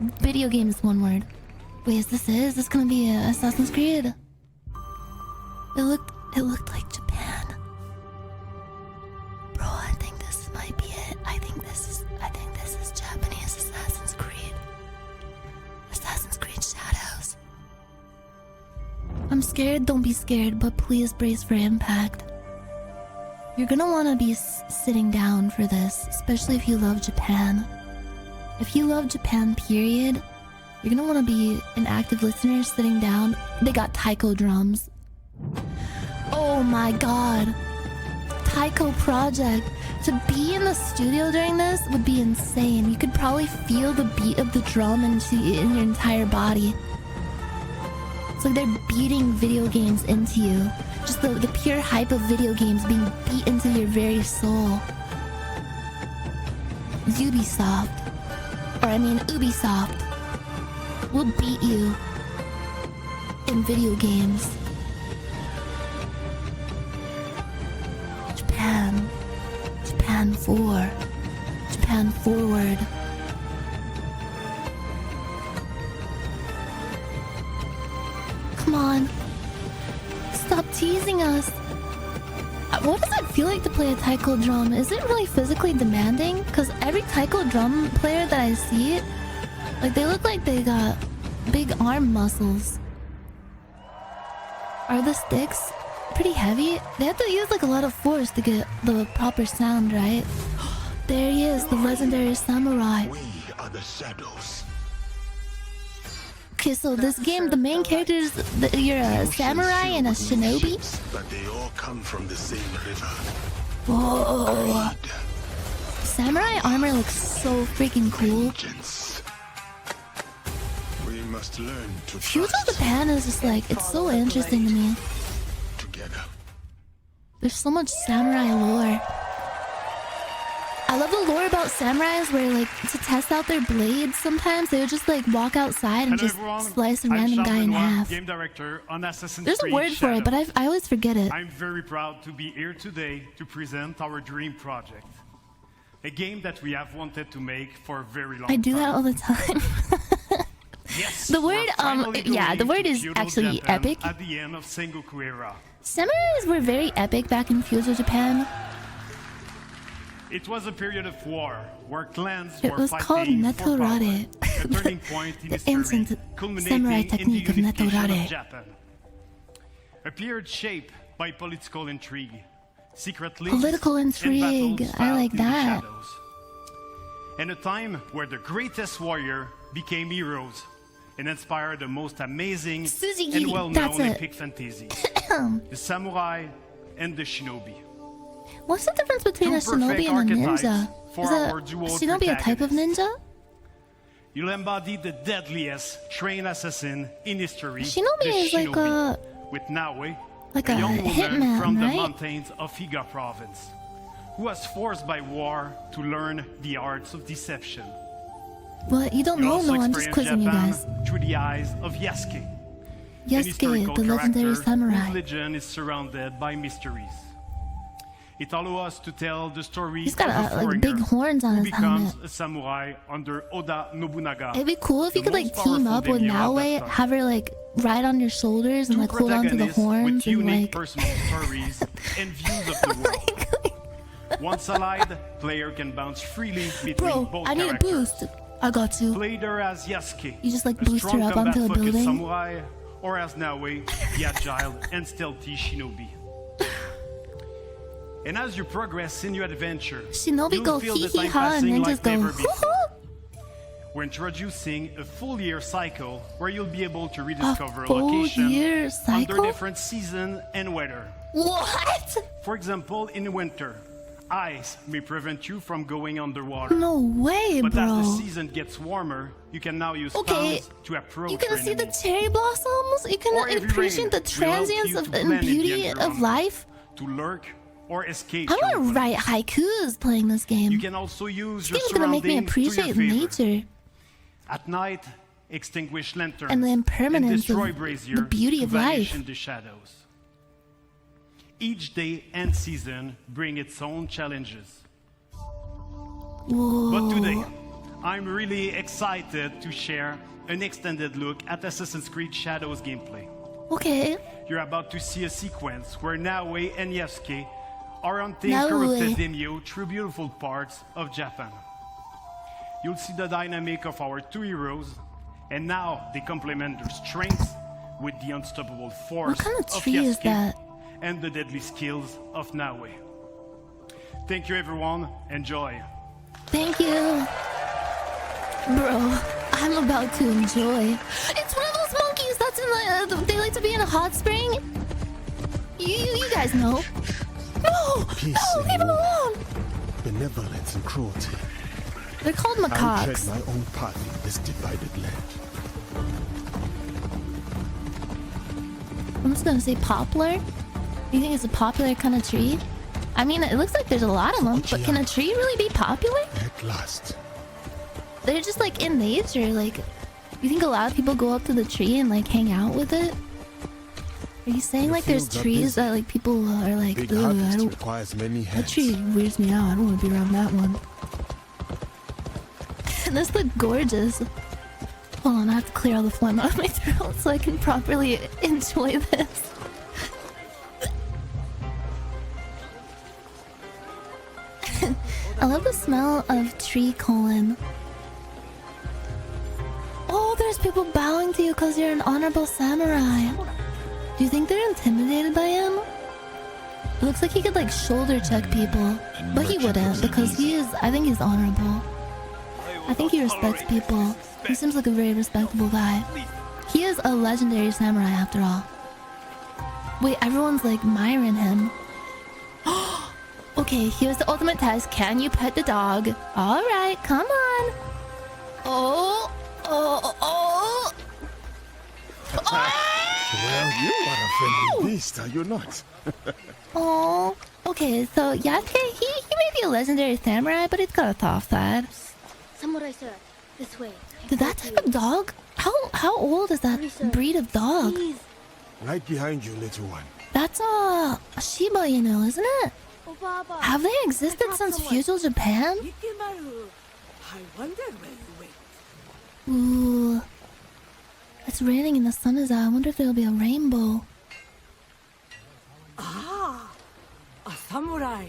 Video game is one word. Wait, is this gonna be Assassin's Creed? It looked like Japan. Bro, I think this might be it. I think this is Japanese Assassin's Creed. Assassin's Creed Shadows. I'm scared, don't be scared, but please brace for impact. You're gonna wanna be sitting down for this, especially if you love Japan. If you love Japan, period, you're gonna wanna be an active listener sitting down. They got taiko drums. Oh my god. Taiko Project. To be in the studio during this would be insane. You could probably feel the beat of the drum in your entire body. It's like they're beating video games into you. Just the pure hype of video games being beat into your very soul. Ubisoft. Or I mean Ubisoft. Will beat you in video games. Japan. Japan 4. Japan forward. Come on. Stop teasing us. What does it feel like to play a taiko drum? Is it really physically demanding? Because every taiko drum player that I see, like they look like they got big arm muscles. Are the sticks pretty heavy? They have to use like a lot of force to get the proper sound, right? There he is, the legendary samurai. We are the shadows. Okay, so this game, the main characters, you're a samurai and a shinobi. But they all come from the same river. Whoa! Samurai armor looks so freaking cool. We must learn to Feudal Japan is just like, it's so interesting to me. together. There's so much samurai lore. I love the lore about samurais where like to test out their blades sometimes they would just like walk outside and just slice a random guy in half. Game director on Assassin's There's a Creed word for it, but I always forget it. I'm very proud to be here today to present our dream project. A game that we have wanted to make for a very long time. I do that all the time. Yes, the word yeah, the word is actually Japan epic. At the end of Sengoku era. Samurais were very epic back in feudal Japan. It was a period of war where clans It were was fighting called for power, netorare. a turning point in The history, ancient culminating samurai in the technique of unification netorare. of Japan. A period shaped by political intrigue, secret leagues, Political and intrigue. battles I fought like in the that. shadows. And a time where the greatest warrior became heroes and inspired the most amazing Suzigiri, and well-known that's it. epic fantasy, the samurai and the shinobi. What's the difference between Two a shinobi perfect and a ninja? archetypes for Is our a dual shinobi a type of ninja? You'll embody the deadliest trained assassin in history. Shinobi the is like shinobi, a with Naue, like a a young woman hitman, from the right? mountains of Higa province, who was forced by war to learn the arts of deception. Well, you don't You know, also no, I'm just experience quizzing you Japan guys. through the eyes of Yasuke, an Yasuke, historical the legendary character samurai. whose legend is surrounded by mysteries. It allows us to tell the story He's got of a like foreigner big horns on who his becomes helmet. a samurai under Oda Nobunaga. It'd be cool if you the could like most team powerful up with daimyo of that Naue, time. have her like ride on your shoulders and Two like hold on to the protagonists horns with and unique like. personal stories and views of the world. Once allied, player can bounce freely between Bro, both I need a characters. boost. I got you. Played her as Yasuke, You just like a boost her strong up onto a combat-focused building. samurai, or as Naue, the agile and stealthy shinobi. And as you progress in your adventure, Shinobi you'll go feel hee the hee time ha and passing ninjas like go never hoo before. hoo. We're introducing a full year cycle where you'll be able to rediscover a full location year cycle? under different season and weather. What? For example, in winter, ice may prevent you from going underwater. No way, But as the bro. season gets warmer, you can now use Okay, spells to approach You can your see the enemies. cherry blossoms. You Or can every appreciate the rain will help transience you of to and blend in the beauty of environment, life. to lurk or escape. I your want to opponent. write haikus playing this game. You can also use This your game's gonna make me surroundings to your appreciate favor. nature At night, extinguish lanterns and the impermanence destroy of braziers the beauty to of vanish life. in the shadows. Each day and season bring its own challenges. Whoa. But today, I'm really excited to share an extended look at Assassin's Creed Shadows gameplay. Okay. You're about to see a sequence where Naoe and Yasuke are hunting Naoe. corrupted daimyo through beautiful parts of Japan. You'll see the dynamic of our two heroes, and now they complement their strengths with the unstoppable force What kind of of tree is Yasuke that? and the deadly skills of Naoe. Thank you, everyone. Enjoy. Thank you. Bro, I'm about to enjoy. It's one of those monkeys that's in the... they like to be in a hot spring. You guys know. No! Peace No, and leave them war. alone! Benevolence and cruelty. They're called I'll tread macaques. my own path in this divided land. I'm just gonna say poplar. You think it's a popular kind of tree? I mean, it looks like there's a lot of them, but can a tree really be popular? At last. They're just like in nature, like... You think a lot of people go up to the tree and like hang out with it? Are you saying The like there's fields are trees busy. that like people are like, Big ugh, I harvest don't... requires many That hands. tree weirds me out. I don't want to be around that one. This looks gorgeous. Hold on, I have to clear all the phlegm out of my throat so I can properly enjoy this. I love the smell of tree colon. Oh, there's people bowing to you because you're an honorable samurai. Do you think they're intimidated by him? It looks like he could like shoulder check people, but he wouldn't because he is. I think he's honorable. I think he respects people. He seems like a very respectable guy. He is a legendary samurai after all. Wait, everyone's like admiring him. Okay, here's the ultimate test. Can you pet the dog? All right, come on. Oh. Well, you are a friendly beast, are you not? Oh. Okay, so Yasuke, he may be a legendary samurai, but he's got a soft side. Samurai sir, this way. Did that type of dog? How old is that breed of dog? Please. Right behind you, little one. That's a Shiba Inu, isn't it? Oh, Baba. Have they existed since feudal Japan? I wonder where you went. Ooh. It's raining and the sun is out. I wonder if there'll be a rainbow. Ah, a samurai.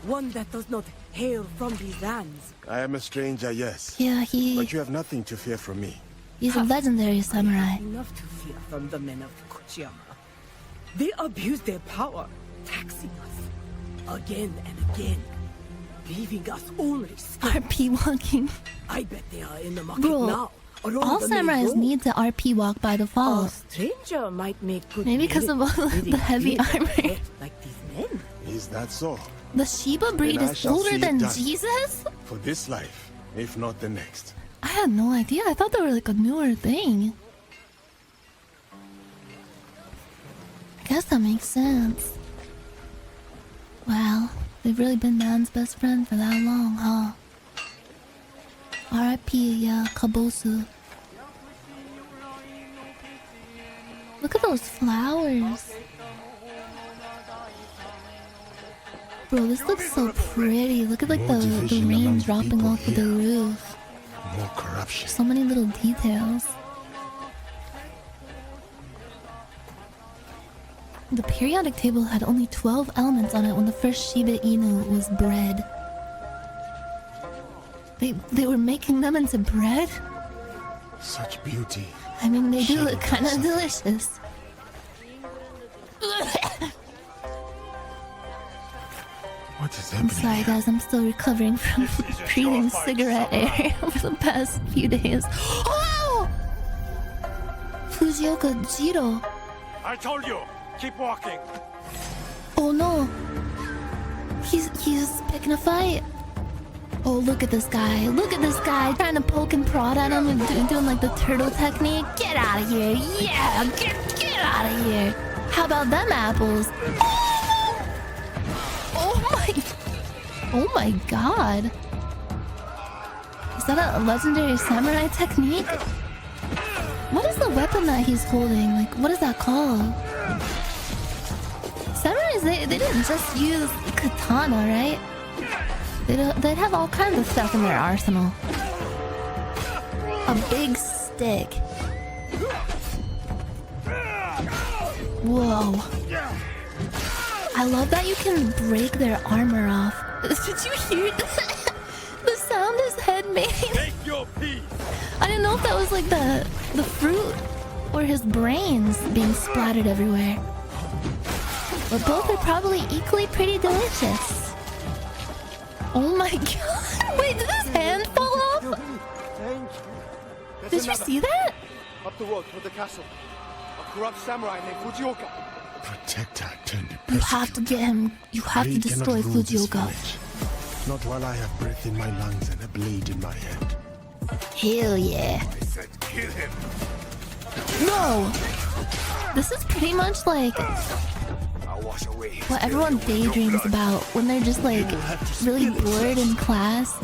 One that does not hail from these lands. I am a stranger, yes. Yeah, But you have nothing to fear from me. he's a legendary samurai. Enough to fear from the men of Kochiyama. They abuse their power, taxing us again and again, leaving us only scared. RP walking. I bet they are in the market Bro, now. along all the main samurais road. need to RP walk by A default. stranger might make good Maybe because of all merit, the heavy leading armor. a path like these men. Is that so? The Shiba breed Then I is shall older see it than done. Jesus? For this life, if not the next. I had no idea. I thought they were like a newer thing. I guess that makes sense. Wow, they've really been man's best friend for that long, huh? R.I.P. Yeah, Kabosu. Look at those flowers. Bro, this looks so pretty. Look at like More the division rain among dropping people off of the here. roof. More corruption. So many little details. The periodic table had only 12 elements on it when the first Shiba Inu was bred. They were making them into bread? Such beauty. I mean, they do Shadow look kind of suffers. delicious. What is I'm happening sorry here? guys, I'm still recovering from breathing cigarette air over the past few days. Oh! Fujioka Jiro. I told you, keep walking. Oh no. He's picking a fight. Oh, look at this guy. Look at this guy trying to poke and prod at him and doing like the turtle technique. Get out of here. Yeah, get out of here. How about them apples? Oh my god. Is that a legendary samurai technique? What is the weapon that he's holding? Like, what is that called? Samurais, they didn't just use katana, right? They'd have all kinds of stuff in their arsenal. a big stick. Whoa. I love that you can break their armor off. Did you hear that? The sound his head made. Take your piece. I didn't know if that was like the fruit or his brains being splattered everywhere. But both are probably equally pretty delicious. Oh my god. Wait, did his hand fall off? Did you see that? Up the road toward the castle. A corrupt samurai named Fujioka. Protector turned You have to get him. You have to destroy Fujioka. Not while I have breath in my lungs and a blade in my hand. Hell yeah. I said kill him. No! This is pretty much like I'll wash away his what everyone daydreams about when they're just like really bored in class.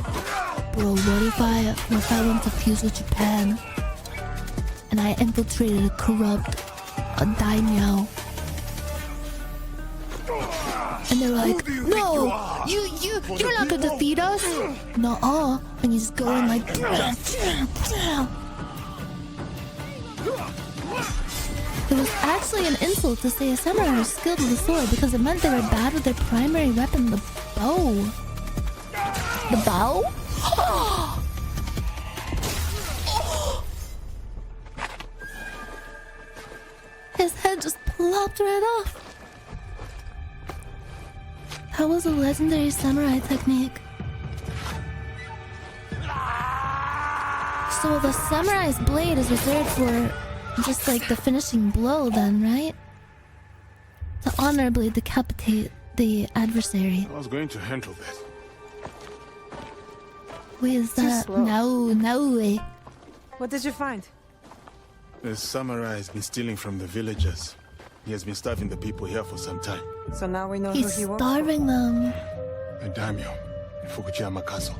Bro, what if I went to fuse with Japan and I infiltrated a corrupt daimyo? And they're like, no, you're not gonna defeat us. Nuh-uh. And you just go in like, it was actually an insult to say a samurai was skilled with a sword because it meant they were bad with their primary weapon, the bow. The bow? His head just plopped right off. That was a legendary samurai technique. So the samurai's blade is reserved for just like the finishing blow then, right? To honorably decapitate the adversary. I was going to handle that. Wait, is that... slow. No way. What did you find? The samurai has been stealing from the villagers. He has been starving the people here for some time. So now we know He's who he was. starving them. A daimyo in Fukuyama Castle.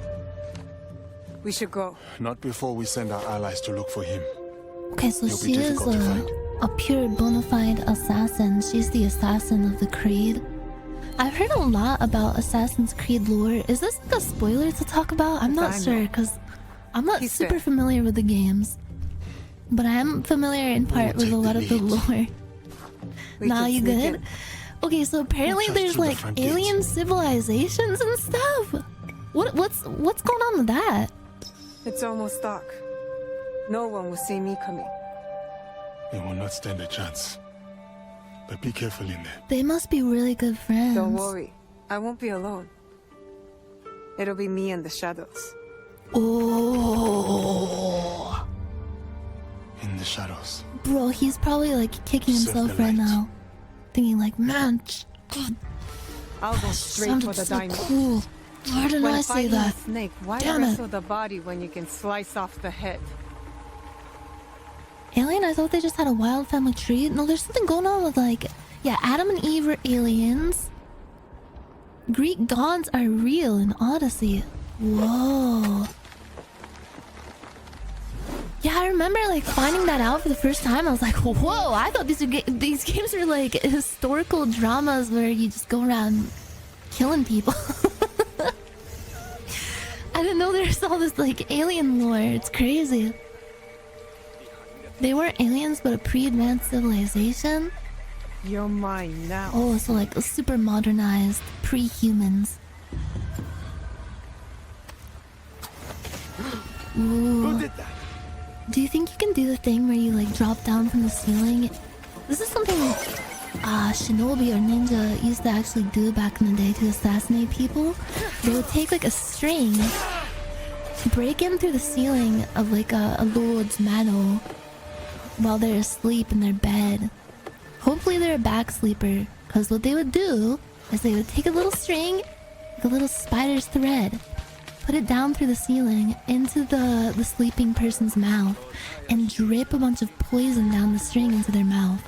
We should go. Not before we send our allies to look for him. Okay, so He'll be she is difficult to find. a pure bona fide assassin. She's the assassin of the Creed. I've heard a lot about Assassin's Creed lore. Is this like a spoiler to talk about? I'm not sure because I'm not He's super fair. familiar with the games. But I am familiar in part with a lot of the lore. We Nah, can you sneak good? in. Okay, so apparently Just there's through the like front gate. alien civilizations and stuff. What's going on with that? It's almost dark. No one will see me coming. They will not stand a chance. But be careful in there. They must be really good friends. Don't worry. I won't be alone. It'll be me and the shadows. Oh, In the shadows. bro, he's probably like kicking Serve himself the right light. now, thinking like, man, God, I'll go straight for sounded the so diamond. cool. Why didn't When I say fighting that? a snake, why Damn it. wrestle the body when you can slice off the head? Alien? I thought they just had a wild family tree. No, there's something going on with like, yeah, Adam and Eve are aliens. Greek gods are real in Odyssey. Whoa. Yeah, I remember like finding that out for the first time. I was like, whoa, I thought these games were like historical dramas where you just go around killing people. I didn't know there's all this like alien lore. It's crazy. They weren't aliens, but a pre-advanced civilization. You're mine now. Oh, so like a super modernized pre-humans. Ooh. Who did that? Do you think you can do the thing where you like drop down from the ceiling? This is something shinobi or ninja used to actually do back in the day to assassinate people. They would take like a string, break in through the ceiling of like a lord's manor while they're asleep in their bed. Hopefully they're a back sleeper, because what they would do is they would take a little string, like a little spider's thread, put it down through the ceiling into the sleeping person's mouth, and drip a bunch of poison down the string into their mouth.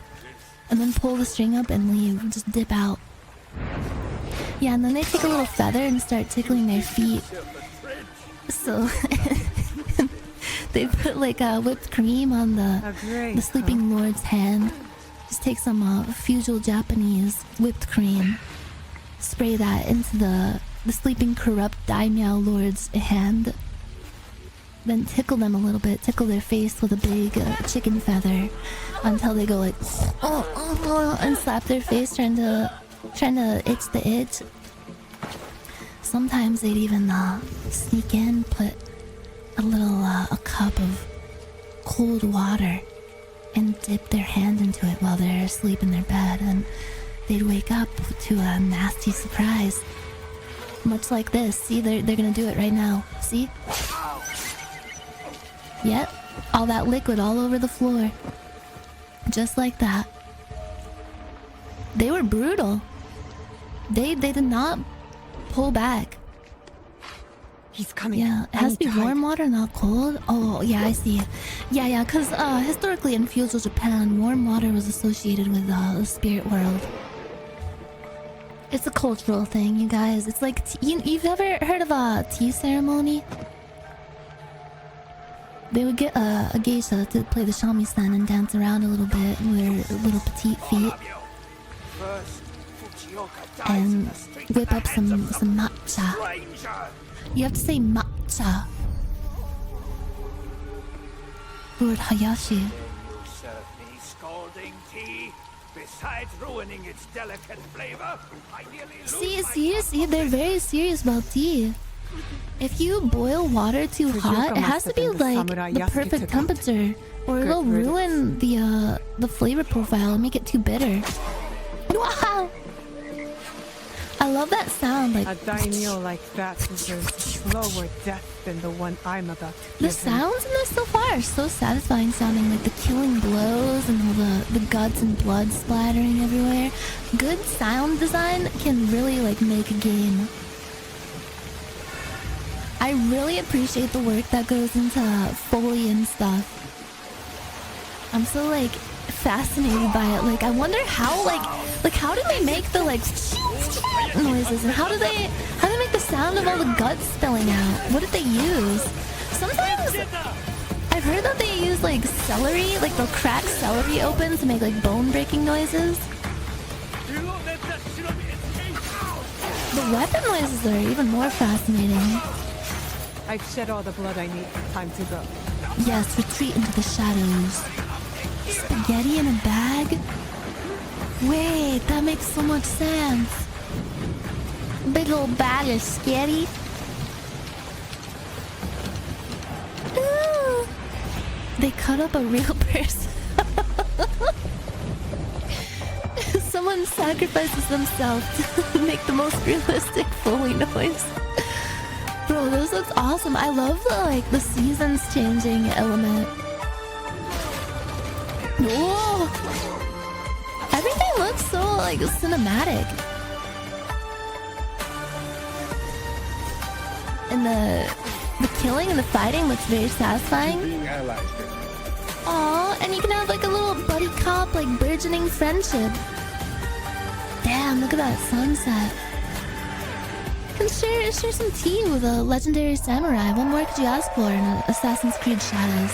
And then pull the string up and leave, just dip out. Yeah, and then they take a little feather and start tickling their feet. So they put like whipped cream on the sleeping lord's hand. Just take some feudal Japanese whipped cream, spray that into the sleeping corrupt daimyo lord's hand, then tickle them a little bit, tickle their face with a big chicken feather until they go like and slap their face trying to itch the itch. Sometimes they'd even sneak in, put a cup of cold water and dip their hand into it while they're asleep in their bed, and they'd wake up to a nasty surprise. Much like this. See, they're gonna do it right now. See? Yep. All that liquid all over the floor. Just like that. They were brutal. They did not pull back. He's coming. Yeah, it has to be warm water, not cold. Oh, yeah, I see. Yeah, because historically in feudal Japan, warm water was associated with the spirit world. It's a cultural thing, you guys. It's like, you've ever heard of a tea ceremony? They would get a geisha to play the shamisen and dance around a little bit with their little petite feet. And whip up some matcha. You have to say matcha. Lord Hayashi. Serve me scalding tea. Besides ruining its delicate flavor, I nearly See, they're very serious about tea. If you boil water too hot, it has to be like the perfect temperature, or it'll ruin the flavor profile and make it too bitter. Wow! I love that sound, like... A daimyo like that deserves a slower death than the one I'm about to give The sounds in this so far are so satisfying sounding, like the killing blows and all the guts and blood splattering everywhere. Good sound design can really like make a game. I really appreciate the work that goes into Foley and stuff. I'm so like fascinated by it. Like I wonder how like how do they make the like noises, and how do they make the sound of all the guts spilling out? What did they use? Sometimes I've heard that they use like celery, like they'll crack celery open to make like bone breaking noises. The weapon noises are even more fascinating. I've shed all the blood I need. Time to go. Yes, retreat into the shadows. Spaghetti in a bag? Wait, that makes so much sense. Big old bag of spaghetti. Ooh. They cut up a real person. Someone sacrifices themselves to make the most realistic Foley noise. Bro, this looks awesome. I love the seasons changing element. Whoa! Everything looks so like cinematic. And the killing and the fighting looks very satisfying. Aww, and you can have like a little buddy cop, like burgeoning friendship. Damn, look at that sunset. You can share some tea with a legendary samurai. What more could you ask for in Assassin's Creed Shadows?